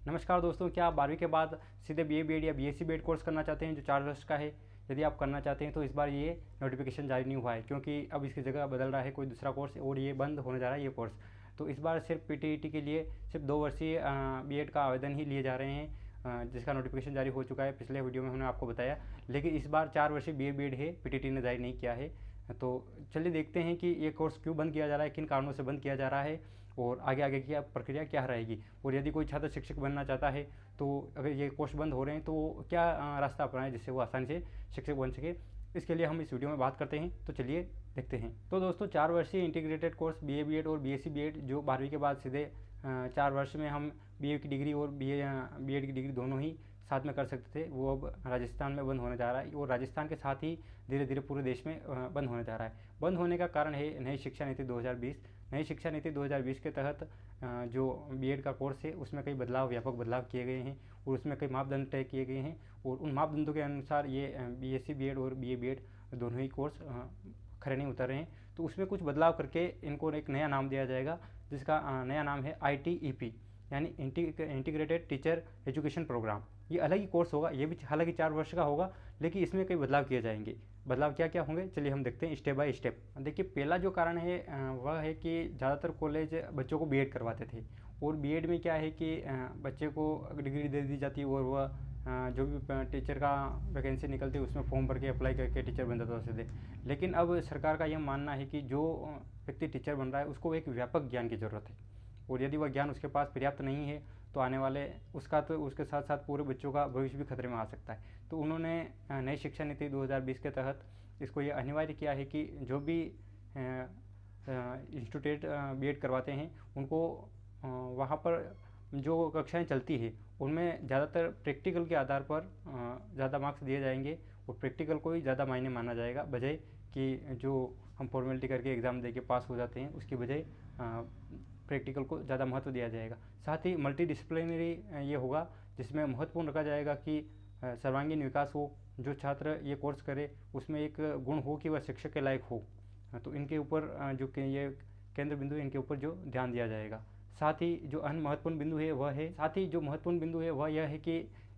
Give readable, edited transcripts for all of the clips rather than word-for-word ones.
नमस्कार दोस्तों, क्या आप 12वीं के बाद सीधे बीए बीएड या बीएससी बीएड कोर्स करना चाहते हैं जो 4 वर्ष का है। यदि आप करना चाहते हैं तो इस बार ये नोटिफिकेशन जारी नहीं हुआ है, क्योंकि अब इसकी जगह बदल रहा है कोई दूसरा कोर्स और ये बंद होने जा रहा है ये कोर्स। तो इस बार सिर्फ पीटीईटी के लिए सिर्फ 2 वर्षीय बीएड का आवेदन ही लिए जा रहे हैं, जिसका नोटिफिकेशन जारी हो चुका है। पिछले वीडियो में हमने आपको बताया, लेकिन इस बार 4 वर्षीय बीए बीएड है, पीटीईटी ने जारी नहीं किया है। तो चलिए देखते हैं कि ये कोर्स क्यों बंद किया जा रहा है, किन कारणों से बंद किया जा रहा है और आगे आगे की प्रक्रिया क्या रहेगी। और यदि कोई छात्र शिक्षक बनना चाहता है तो अगर ये कोर्स बंद हो रहे हैं तो क्या रास्ता अपनाएं जिससे वो आसानी से शिक्षक बन सके, इसके लिए हम इस वीडियो में बात करते हैं। तो चलिए देखते हैं। तो दोस्तों, 4 वर्षीय इंटीग्रेटेड कोर्स बीए बीएड और बीएससी बीएड जो 12वीं के बाद सीधे 4 वर्ष में हम बीए की डिग्री और बीएड की डिग्री दोनों ही साथ में कर सकते थे, वो अब राजस्थान में बंद होने जा रहा है। और राजस्थान के साथ ही धीरे धीरे पूरे देश में बंद होने जा रहा है। बंद होने का कारण है नई शिक्षा नीति 2020। नई शिक्षा नीति 2020 के तहत जो बीएड का कोर्स है उसमें कई बदलाव, व्यापक बदलाव किए गए हैं और उसमें कई मापदंड तय किए गए हैं। और उन मापदंडों के अनुसार ये बीएससी बीएड और बीए बीएड दोनों ही कोर्स खरे नहीं उतर रहे हैं। तो उसमें कुछ बदलाव करके इनको एक नया नाम दिया जाएगा, जिसका नया नाम है ITEP, यानी इंटीग्रेटेड टीचर एजुकेशन प्रोग्राम। ये अलग ही कोर्स होगा, ये भी हालांकि 4 वर्ष का होगा, लेकिन इसमें कई बदलाव किए जाएंगे। बदलाव क्या क्या होंगे चलिए हम देखते हैं स्टेप बाय स्टेप। देखिए, पहला जो कारण है वह है कि ज़्यादातर कॉलेज बच्चों को बीएड करवाते थे, और बीएड में क्या है कि बच्चे को डिग्री दे दी जाती और वह जो भी टीचर का वैकेंसी निकलती है उसमें फॉर्म भर के अप्लाई करके टीचर बन जाता था सीधे। लेकिन अब सरकार का यह मानना है कि जो व्यक्ति टीचर बन रहा है उसको एक व्यापक ज्ञान की ज़रूरत है, और यदि वह ज्ञान उसके पास पर्याप्त नहीं है तो आने वाले उसके साथ साथ पूरे बच्चों का भविष्य भी खतरे में आ सकता है। तो उन्होंने नई शिक्षा नीति 2020 के तहत इसको ये अनिवार्य किया है कि जो भी इंस्टीट्यूट बीएड करवाते हैं उनको वहाँ पर जो कक्षाएं चलती है उनमें ज़्यादातर प्रैक्टिकल के आधार पर ज़्यादा मार्क्स दिए जाएंगे, और प्रैक्टिकल को ही ज़्यादा मायने माना जाएगा, बजाय कि जो हम फॉर्मेलिटी करके एग्ज़ाम दे के पास हो जाते हैं उसकी बजाय प्रैक्टिकल को ज़्यादा महत्व दिया जाएगा। साथ ही मल्टी डिसिप्लिनरी ये होगा, जिसमें महत्वपूर्ण रखा जाएगा कि सर्वांगीण विकास हो। जो छात्र ये कोर्स करे उसमें एक गुण हो कि वह शिक्षक के लायक हो। तो इनके ऊपर जो ये केंद्र बिंदु है, इनके ऊपर जो ध्यान दिया जाएगा। साथ ही जो अन्य महत्वपूर्ण बिंदु है वह यह है कि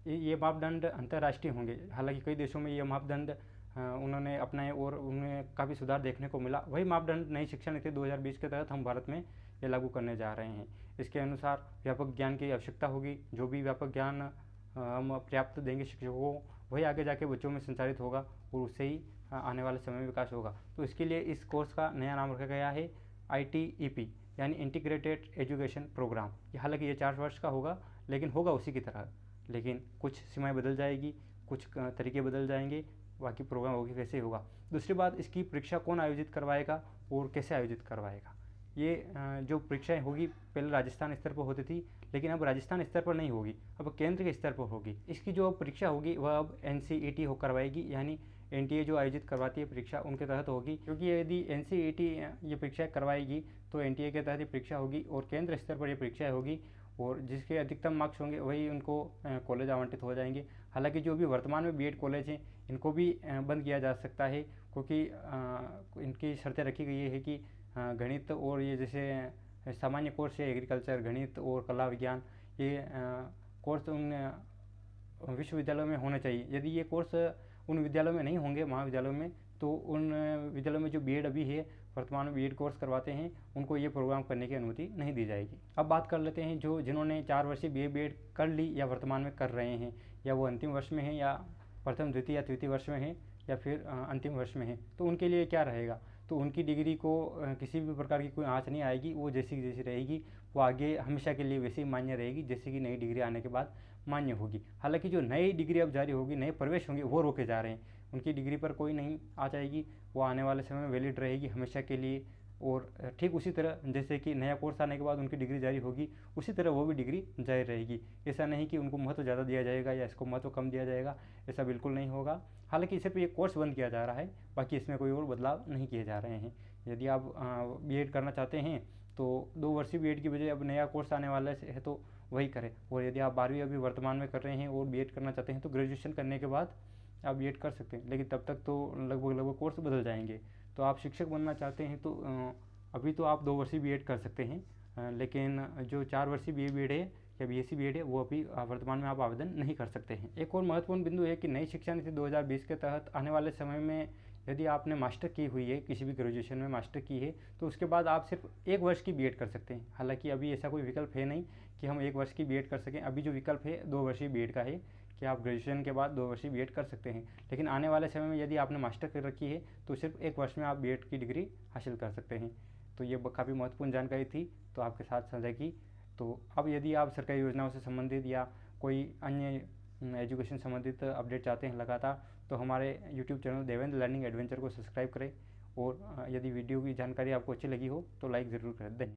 ये मापदंड अंतर्राष्ट्रीय होंगे। हालांकि कई देशों में ये मापदंड उन्होंने अपनाए और उनमें काफ़ी सुधार देखने को मिला। वही मापदंड नई शिक्षा नीति 2020 के तहत हम भारत में ये लागू करने जा रहे हैं। इसके अनुसार व्यापक ज्ञान की आवश्यकता होगी। जो भी व्यापक ज्ञान हम पर्याप्त देंगे शिक्षकों को, वही आगे जाके बच्चों में संचारित होगा और उससे ही आने वाले समय में विकास होगा। तो इसके लिए इस कोर्स का नया नाम रखा गया है ITEP, यानी इंटीग्रेटेड एजुकेशन प्रोग्राम। हालांकि ये 4 वर्ष का होगा, लेकिन होगा उसी की तरह, लेकिन कुछ सीमाएं बदल जाएगी, कुछ तरीके बदल जाएंगे, बाकी प्रोग्राम होगी वैसे ही होगा। दूसरी बात, इसकी परीक्षा कौन आयोजित करवाएगा और कैसे आयोजित करवाएगा। ये जो परीक्षाएं होगी पहले राजस्थान स्तर पर होती थी, लेकिन अब राजस्थान स्तर पर नहीं होगी, अब केंद्र के स्तर पर होगी। इसकी जो परीक्षा होगी वह अब NCET हो करवाएगी, यानी NTA जो आयोजित करवाती है परीक्षा उनके तहत होगी। क्योंकि यदि NCET ये परीक्षा करवाएगी तो NTA के तहत ये परीक्षा होगी और केंद्र स्तर पर ये परीक्षाएँ होगी, और जिसके अधिकतम मार्क्स होंगे वही उनको कॉलेज आवंटित हो जाएंगे। हालांकि जो भी वर्तमान में बीएड कॉलेज हैं इनको भी बंद किया जा सकता है, क्योंकि इनकी शर्तें रखी गई है कि गणित और ये जैसे सामान्य कोर्स है एग्रीकल्चर, गणित और कला विज्ञान, ये कोर्स उन विश्वविद्यालयों में होने चाहिए। यदि ये कोर्स उन विद्यालयों में नहीं होंगे, महाविद्यालयों में, तो उन विद्यालयों में जो बीएड अभी है, वर्तमान में बीएड कोर्स करवाते हैं, उनको ये प्रोग्राम करने की अनुमति नहीं दी जाएगी। अब बात कर लेते हैं जिन्होंने 4 वर्षीय बीए बीएड कर ली या वर्तमान में कर रहे हैं, या वो अंतिम वर्ष में हैं, या प्रथम द्वितीय या तृतीय वर्ष में हैं, या फिर अंतिम वर्ष में हैं। तो उनके लिए क्या रहेगा, तो उनकी डिग्री को किसी भी प्रकार की कोई आँच नहीं आएगी, वो जैसी जैसी रहेगी वो आगे हमेशा के लिए वैसे ही मान्य रहेगी जैसे कि नई डिग्री आने के बाद मान्य होगी। हालांकि जो नई डिग्री अब जारी होगी, नए प्रवेश होंगे, वो रोके जा रहे हैं। उनकी डिग्री पर कोई नहीं आँच आएगी, वो आने वाले समय में वैलिड रहेगी हमेशा के लिए। और ठीक उसी तरह जैसे कि नया कोर्स आने के बाद उनकी डिग्री जारी होगी, उसी तरह वो भी डिग्री जारी रहेगी। ऐसा नहीं कि उनको महत्व ज़्यादा दिया जाएगा या इसको महत्व कम दिया जाएगा, ऐसा बिल्कुल नहीं होगा। हालांकि सिर्फ ये कोर्स बंद किया जा रहा है, बाकी इसमें कोई और बदलाव नहीं किए जा रहे हैं। यदि आप बीएड करना चाहते हैं तो 2 वर्षीय बीएड की बजाय अब नया कोर्स आने वाला है तो वही करें। और यदि आप 12वीं अभी वर्तमान में कर रहे हैं और बीएड करना चाहते हैं तो ग्रेजुएशन करने के बाद आप बीएड कर सकते हैं, लेकिन तब तक तो लगभग कोर्स बदल जाएंगे। तो आप शिक्षक बनना चाहते हैं तो अभी तो आप 2 वर्षीय बीएड कर सकते हैं, लेकिन जो 4 वर्षीय बीए बीएड है या BSc B.Ed है वो अभी वर्तमान में आप आवेदन नहीं कर सकते हैं। एक और महत्वपूर्ण बिंदु है कि नई शिक्षा नीति 2020 के तहत आने वाले समय में यदि आपने मास्टर की हुई है, किसी भी ग्रेजुएशन में मास्टर की है, तो उसके बाद आप सिर्फ 1 वर्ष की B.Ed कर सकते हैं। हालांकि अभी ऐसा कोई विकल्प है नहीं कि हम 1 वर्ष की B.Ed कर सकें। अभी जो विकल्प है 2 वर्षीय B.Ed का है कि आप ग्रेजुएशन के बाद 2 वर्षीय B.Ed कर सकते हैं। लेकिन आने वाले समय में यदि आपने मास्टर कर रखी है तो सिर्फ 1 वर्ष में आप B.Ed की डिग्री हासिल कर सकते हैं। तो ये काफ़ी महत्वपूर्ण जानकारी थी, तो आपके साथ साझा की। तो अब यदि आप सरकारी योजनाओं से संबंधित या कोई अन्य एजुकेशन संबंधित अपडेट चाहते हैं लगातार, तो हमारे YouTube channel Devendra learning adventure को सब्सक्राइब करें। और यदि वीडियो की जानकारी आपको अच्छी लगी हो तो लाइक ज़रूर करें। धन्यवाद।